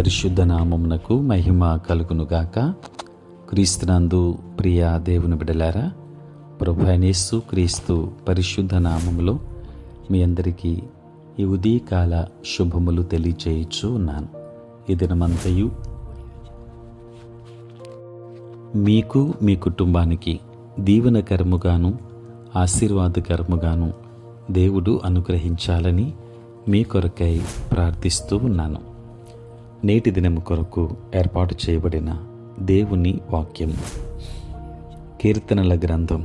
పరిశుద్ధ నామమునకు మహిమ కలుగునుగాక. క్రీస్తునందు ప్రియ దేవుని బిడ్డలారా, ప్రభు అయిన యేసు క్రీస్తు పరిశుద్ధ నామములో మీ అందరికీ ఈ ఉదయకాల శుభములు తెలియచేయచ్చు ఉన్నాను. ఈ దినమంతయు మీకు మీ కుటుంబానికి దీవెనకరముగాను ఆశీర్వాదకరముగాను దేవుడు అనుగ్రహించాలని మీ కొరకై ప్రార్థిస్తూ ఉన్నాను. నేటి దినము కొరకు ఏర్పాటు చేయబడిన దేవుని వాక్యం కీర్తనల గ్రంథం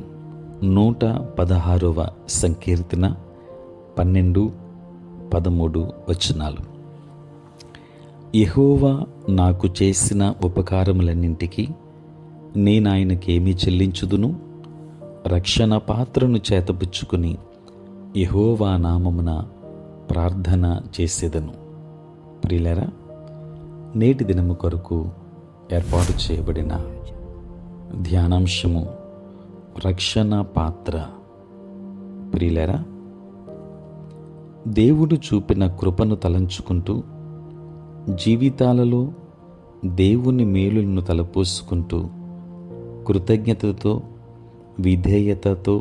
116వ సంకీర్తన 12-13 వచనాలు. యెహోవా నాకు చేసిన ఉపకారములన్నింటికీ నేనాయనకేమి చెల్లించుదును? రక్షణ పాత్రను చేతపుచ్చుకుని యెహోవా నామమున ప్రార్థన చేసేదను. ప్రియులారా, నేటి దినము కొరకు ఏర్పాటు చేయబడిన ధ్యానాంశము రక్షణ పాత్ర. ప్రియులారా, దేవుడు చూపిన కృపను తలంచుకుంటూ జీవితాలలో దేవుని మేలులను తలపోసుకుంటూ కృతజ్ఞతతో విధేయతతో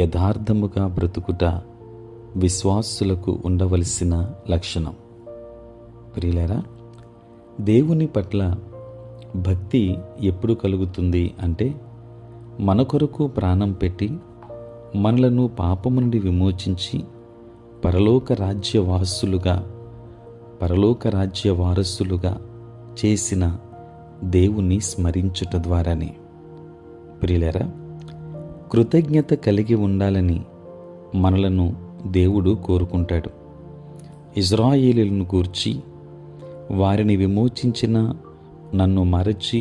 యథార్థముగా బ్రతుకుట విశ్వాసులకు ఉండవలసిన లక్షణం. ప్రియులారా, దేవుని పట్ల భక్తి ఎప్పుడు కలుగుతుంది అంటే మన కొరకు ప్రాణం పెట్టి మనలను పాపము నుండి విమోచించి పరలోక రాజ్య వారసులుగా చేసిన దేవుని స్మరించుట ద్వారానే. ప్రియులారా, కృతజ్ఞత కలిగి ఉండాలని మనలను దేవుడు కోరుకుంటాడు. ఇశ్రాయేలీయులను గూర్చి, వారిని విమోచించిన నన్ను మరచి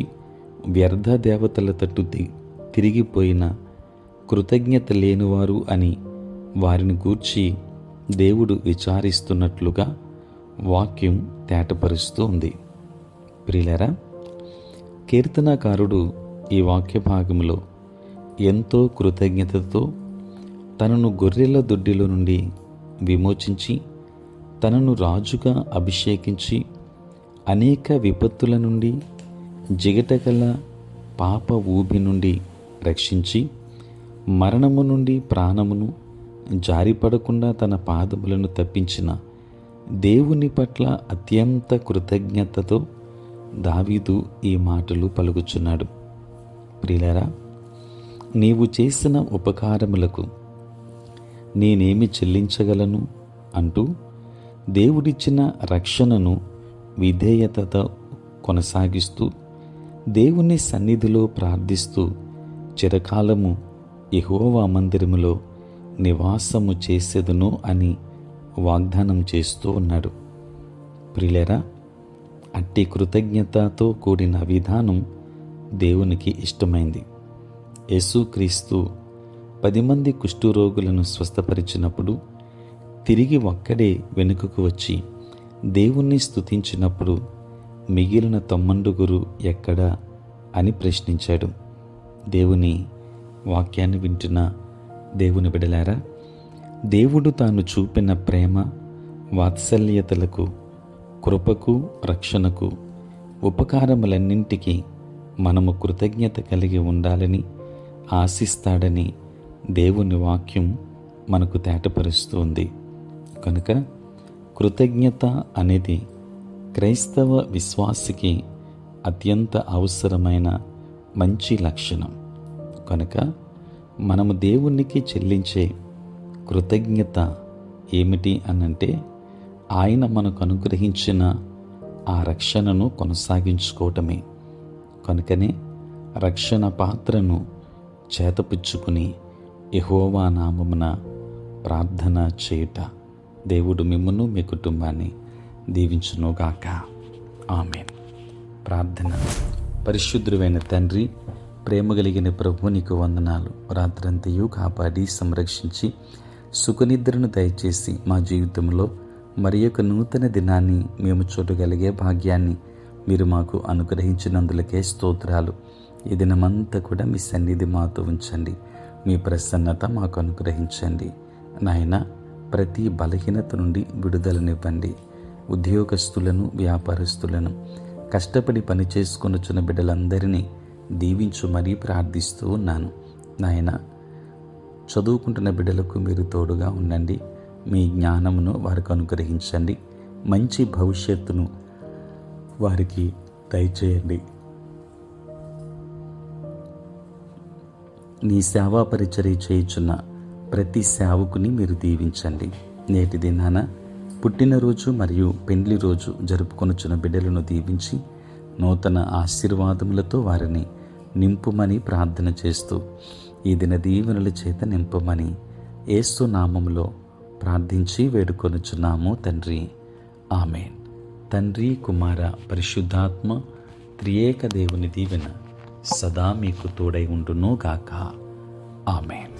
వ్యర్థ దేవతల తట్టు తిరిగిపోయిన కృతజ్ఞత లేనివారు అని వారిని గూర్చి దేవుడు విచారిస్తున్నట్లుగా వాక్యం తేటపరుస్తూ ఉంది. ప్రియులారా, కీర్తనాకారుడు ఈ వాక్య భాగంలో ఎంతో కృతజ్ఞతతో తనను గొర్రెల దొడ్డిలో నుండి విమోచించి తనను రాజుగా అభిషేకించి అనేక విపత్తుల నుండి జిగటగల పాప ఊబి నుండి రక్షించి మరణము నుండి ప్రాణమును జారిపడకుండా తన పాదములను తప్పించిన దేవుని పట్ల అత్యంత కృతజ్ఞతతో దావీదు ఈ మాటలు పలుకుచున్నాడు. ప్రియులారా, నీవు చేసిన ఉపకారములకు నేనేమి చెల్లించగలను అంటూ దేవుడిచ్చిన రక్షణను విధేయతతో కొనసాగిస్తూ దేవుని సన్నిధిలో ప్రార్థిస్తూ చిరకాలము యెహోవా మందిరములో నివాసము చేసేదను అని వాగ్దానం చేస్తూ ఉన్నాడు. ప్రియులారా, అట్టి కృతజ్ఞతతో కూడిన విధానం దేవునికి ఇష్టమైంది. యేసుక్రీస్తు 10 మంది కుష్ఠరోగులను స్వస్థపరిచినప్పుడు తిరిగి ఒక్కడే వెనుకకు వచ్చి దేవుణ్ణి స్తుతించినప్పుడు మిగిలిన 90 ఎక్కడా అని ప్రశ్నించాడు. దేవుని వాక్యాన్ని వింటున్న దేవుని బిడ్డలారా, దేవుడు తాను చూపిన ప్రేమ వాత్సల్యతలకు, కృపకు, రక్షణకు, ఉపకారములన్నింటికీ మనము కృతజ్ఞత కలిగి ఉండాలని ఆశిస్తాడని దేవుని వాక్యం మనకు తేటపరుస్తుంది. కనుక కృతజ్ఞత అనేది క్రైస్తవ విశ్వాసికి అత్యంత అవసరమైన మంచి లక్షణం. కనుక మనము దేవునికి చెల్లించే కృతజ్ఞత ఏమిటి అనంటే ఆయన మనకు అనుగ్రహించిన ఆ రక్షణను కొనసాగించుకోవటమే. కనుకనే రక్షణ పాత్రను చేతపుచ్చుకుని యెహోవా నామమున ప్రార్థన చేయుట దేవుడు మిమ్మును మీ కుటుంబాన్ని దీవించునుగాక. ఆమేన్. ప్రార్థన. పరిశుద్ధుడైన తండ్రి, ప్రేమ కలిగిన ప్రభు, నీకు వందనాలు. రాత్రంతయు కాపాడి సంరక్షించి సుఖనిద్రను దయచేసి మా జీవితంలో మరి యొక్క నూతన దినాన్ని మేము చూడగలిగే భాగ్యాన్ని మీరు మాకు అనుగ్రహించినందులకే స్తోత్రాలు. ఈ దినమంతా కూడా మీ సన్నిధి మాతో ఉంచండి. మీ ప్రసన్నత మాకు అనుగ్రహించండి. నాయన, ప్రతి బలహీనత నుండి విడుదలనివ్వండి. ఉద్యోగస్తులను, వ్యాపారస్తులను, కష్టపడి పని చేసుకొనుచున్న బిడ్డలందరినీ దీవించు మరీ ప్రార్థిస్తూ ఉన్నాను. నాయన, చదువుకుంటున్న బిడ్డలకు మీరు తోడుగా ఉండండి. మీ జ్ఞానమును వారికి అనుగ్రహించండి. మంచి భవిష్యత్తును వారికి దయచేయండి. నీ సేవా పరిచర్య చేయుచున్న ప్రతి సేవకుని మీరు దీవించండి. నేటి దినాన పుట్టినరోజు మరియు పెండ్లి రోజు జరుపుకొనుచున్న బిడ్డలను దీవించి నూతన ఆశీర్వాదములతో వారిని నింపుమని ప్రార్థన చేస్తూ ఈ దిన దీవెనల చేత నింపమని యేసు నామములో ప్రార్థించి వేడుకొనుచున్నాము తండ్రి. ఆమేన్. తండ్రి, కుమార, పరిశుద్ధాత్మ త్రియేక దేవుని దీవెన సదా మీకు తోడై ఉండును గాక. ఆమేన్.